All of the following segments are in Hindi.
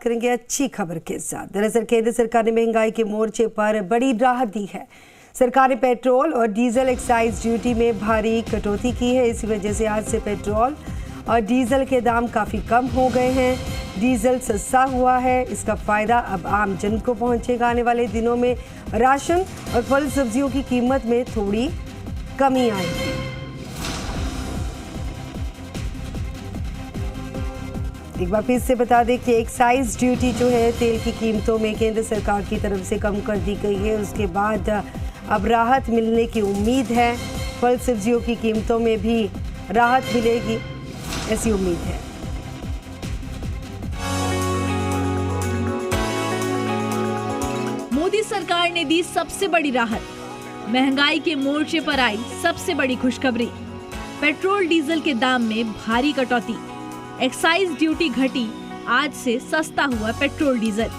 करेंगे अच्छी खबर के साथ। दरअसल केंद्र सरकार ने महंगाई के मोर्चे पर बड़ी राहत दी है। सरकार ने पेट्रोल और डीजल एक्साइज ड्यूटी में भारी कटौती की है। इसी वजह से आज से पेट्रोल और डीजल के दाम काफ़ी कम हो गए हैं। डीजल सस्ता हुआ है। इसका फ़ायदा अब आम जन को पहुंचेगा। आने वाले दिनों में राशन और फल सब्जियों की कीमत में थोड़ी कमी आएगी। एक बार फिर से बता दें कि एक्साइज ड्यूटी जो है तेल की कीमतों में केंद्र सरकार की तरफ से कम कर दी गई है। उसके बाद अब राहत मिलने की उम्मीद है। फल सब्जियों की कीमतों में भी राहत मिलेगी, ऐसी उम्मीद है। मोदी सरकार ने दी सबसे बड़ी राहत। महंगाई के मोर्चे पर आई सबसे बड़ी खुशखबरी। पेट्रोल डीजल के दाम में भारी कटौती। एक्साइज ड्यूटी घटी, आज से सस्ता हुआ पेट्रोल डीजल।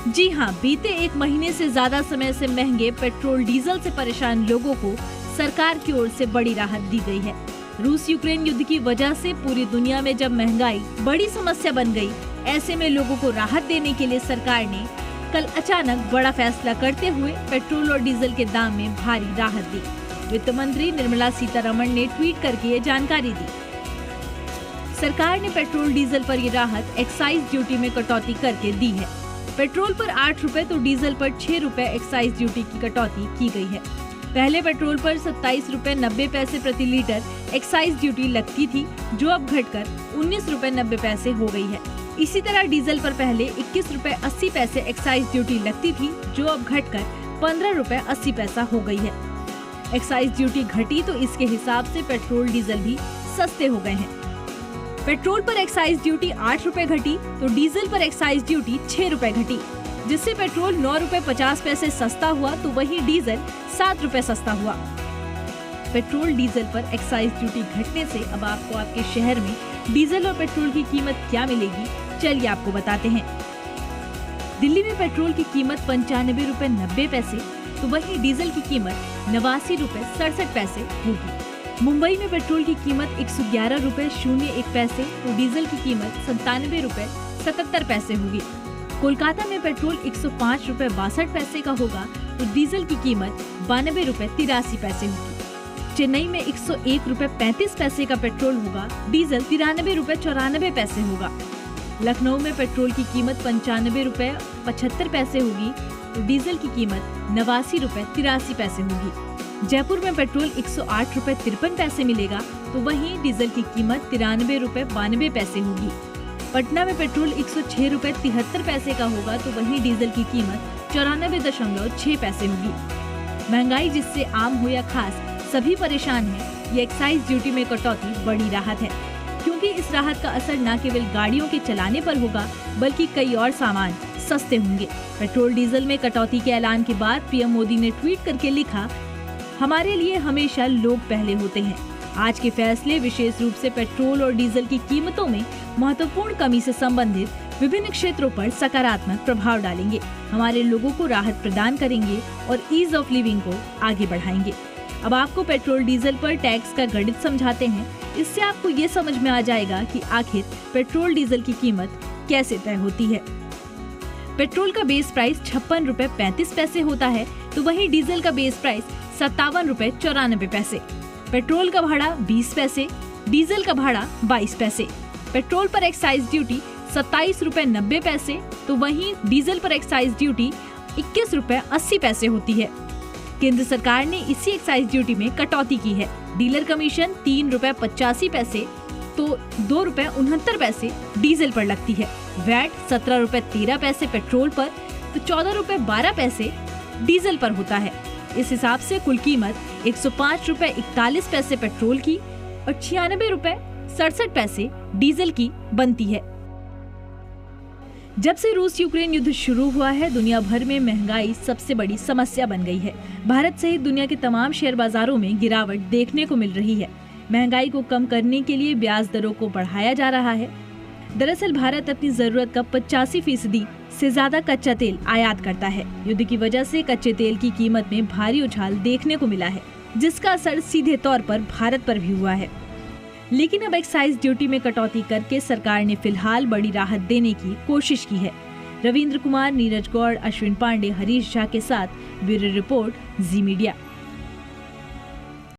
जी हां, बीते एक महीने से ज्यादा समय से महंगे पेट्रोल डीजल से परेशान लोगों को सरकार की ओर से बड़ी राहत दी गई है। रूस यूक्रेन युद्ध की वजह से पूरी दुनिया में जब महंगाई बड़ी समस्या बन गई, ऐसे में लोगों को राहत देने के लिए सरकार ने कल अचानक बड़ा फैसला करते हुए पेट्रोल और डीजल के दाम में भारी राहत दी। वित्त मंत्री निर्मला सीतारमण ने ट्वीट करके ये जानकारी दी। सरकार ने पेट्रोल डीजल पर ये राहत एक्साइज ड्यूटी में कटौती करके दी है। पेट्रोल पर 8 रुपए तो डीजल पर 6 रुपए एक्साइज ड्यूटी की कटौती की गई है। पहले पेट्रोल पर 27 रुपए 90 पैसे प्रति लीटर एक्साइज ड्यूटी लगती थी, जो अब घटकर 19 रुपए 90 पैसे हो गई है। इसी तरह डीजल पर पहले 21 रुपए 80 पैसे एक्साइज ड्यूटी लगती थी, जो अब घटकर 15 रुपए 80 पैसा हो गई है। एक्साइज ड्यूटी घटी तो इसके हिसाब से पेट्रोल डीजल भी सस्ते हो गए हैं। पेट्रोल पर एक्साइज ड्यूटी 8 रुपए घटी तो डीजल पर एक्साइज ड्यूटी 6 रुपए घटी, जिससे पेट्रोल 9 रुपए 50 पैसे सस्ता हुआ तो वहीं डीजल 7 रुपए सस्ता हुआ। पेट्रोल डीजल पर एक्साइज ड्यूटी घटने से अब आपको आपके शहर में डीजल और पेट्रोल की कीमत क्या मिलेगी, चलिए आपको बताते हैं। दिल्ली में पेट्रोल की कीमत 95 रुपए 90 पैसे तो वहीं डीजल की कीमत 89 रुपए 67 पैसे होगी। मुंबई में पेट्रोल की कीमत 111 रुपए 01 पैसे तो डीजल की कीमत 97 रुपए 77 पैसे होगी। कोलकाता में पेट्रोल 105 रुपए 62 पैसे का होगा तो डीजल की कीमत 92 रुपए 83 पैसे होगी। चेन्नई में 101 रुपए 35 पैसे का पेट्रोल होगा, डीजल 93 रुपए 94 पैसे होगा। लखनऊ में पेट्रोल की कीमत 95 रुपए 75 पैसे होगी तो डीजल की कीमत 89 रुपए 83 पैसे होगी। जयपुर में पेट्रोल 108 रुपए 53 पैसे मिलेगा तो वहीं डीजल की कीमत 93 रुपए 92 पैसे होगी। पटना में पेट्रोल 106 रुपए 73 पैसे का होगा तो वहीं डीजल की कीमत 94.6 पैसे होगी। महंगाई जिससे आम हो या खास सभी परेशान हैं, ये एक्साइज ड्यूटी में कटौती बड़ी राहत है, क्योंकि इस राहत का असर न केवल गाड़ियों के चलाने पर होगा बल्कि कई और सामान सस्ते होंगे। पेट्रोल डीजल में कटौती के ऐलान के बाद पीएम मोदी ने ट्वीट करके लिखा, हमारे लिए हमेशा लोग पहले होते हैं। आज के फैसले विशेष रूप से पेट्रोल और डीजल की कीमतों में महत्वपूर्ण कमी से संबंधित विभिन्न क्षेत्रों पर सकारात्मक प्रभाव डालेंगे, हमारे लोगों को राहत प्रदान करेंगे और ईज ऑफ लिविंग को आगे बढ़ाएंगे। अब आपको पेट्रोल डीजल पर टैक्स का गणित समझाते हैं। इससे आपको ये समझ में आ जाएगा कि आखिर पेट्रोल डीजल की कीमत कैसे तय होती है। पेट्रोल का बेस प्राइस 56 रुपए 35 पैसे होता है तो वहीं डीजल का बेस प्राइस 57 रुपए 94 पैसे। पेट्रोल का भाड़ा 20 पैसे, डीजल का भाड़ा 22 पैसे। पेट्रोल पर एक्साइज ड्यूटी 27 रुपए 90 पैसे तो वहीं डीजल पर एक्साइज ड्यूटी 21 रुपए 80 पैसे होती है। केंद्र सरकार ने इसी एक्साइज ड्यूटी में कटौती की है। डीलर कमीशन 3 रुपए 85 पैसे तो 2 रुपए 69 पैसे डीजल पर लगती है। वैट 17 रुपए 13 पैसे पेट्रोल पर तो 14 रुपए 12 पैसे डीजल पर होता है। इस हिसाब से कुल कीमत 105 रुपए 41 पैसे पेट्रोल की और 96 रुपए 67 पैसे डीजल की बनती है। जब से रूस यूक्रेन युद्ध शुरू हुआ है, दुनिया भर में महंगाई सबसे बड़ी समस्या बन गई है। भारत सहित दुनिया के तमाम शेयर बाजारों में गिरावट देखने को मिल रही है। महंगाई को कम करने के लिए ब्याज दरों को बढ़ाया जा रहा है। दरअसल भारत अपनी जरूरत का 85% से ज्यादा कच्चा तेल आयात करता है। युद्ध की वजह से कच्चे तेल की कीमत में भारी उछाल देखने को मिला है, जिसका असर सीधे तौर पर भारत पर भी हुआ है। लेकिन अब एक्साइज ड्यूटी में कटौती करके सरकार ने फिलहाल बड़ी राहत देने की कोशिश की है। रविंद्र कुमार, नीरज गौड़, अश्विन पांडे, हरीश झा के साथ ब्यूरो रिपोर्ट, जी मीडिया।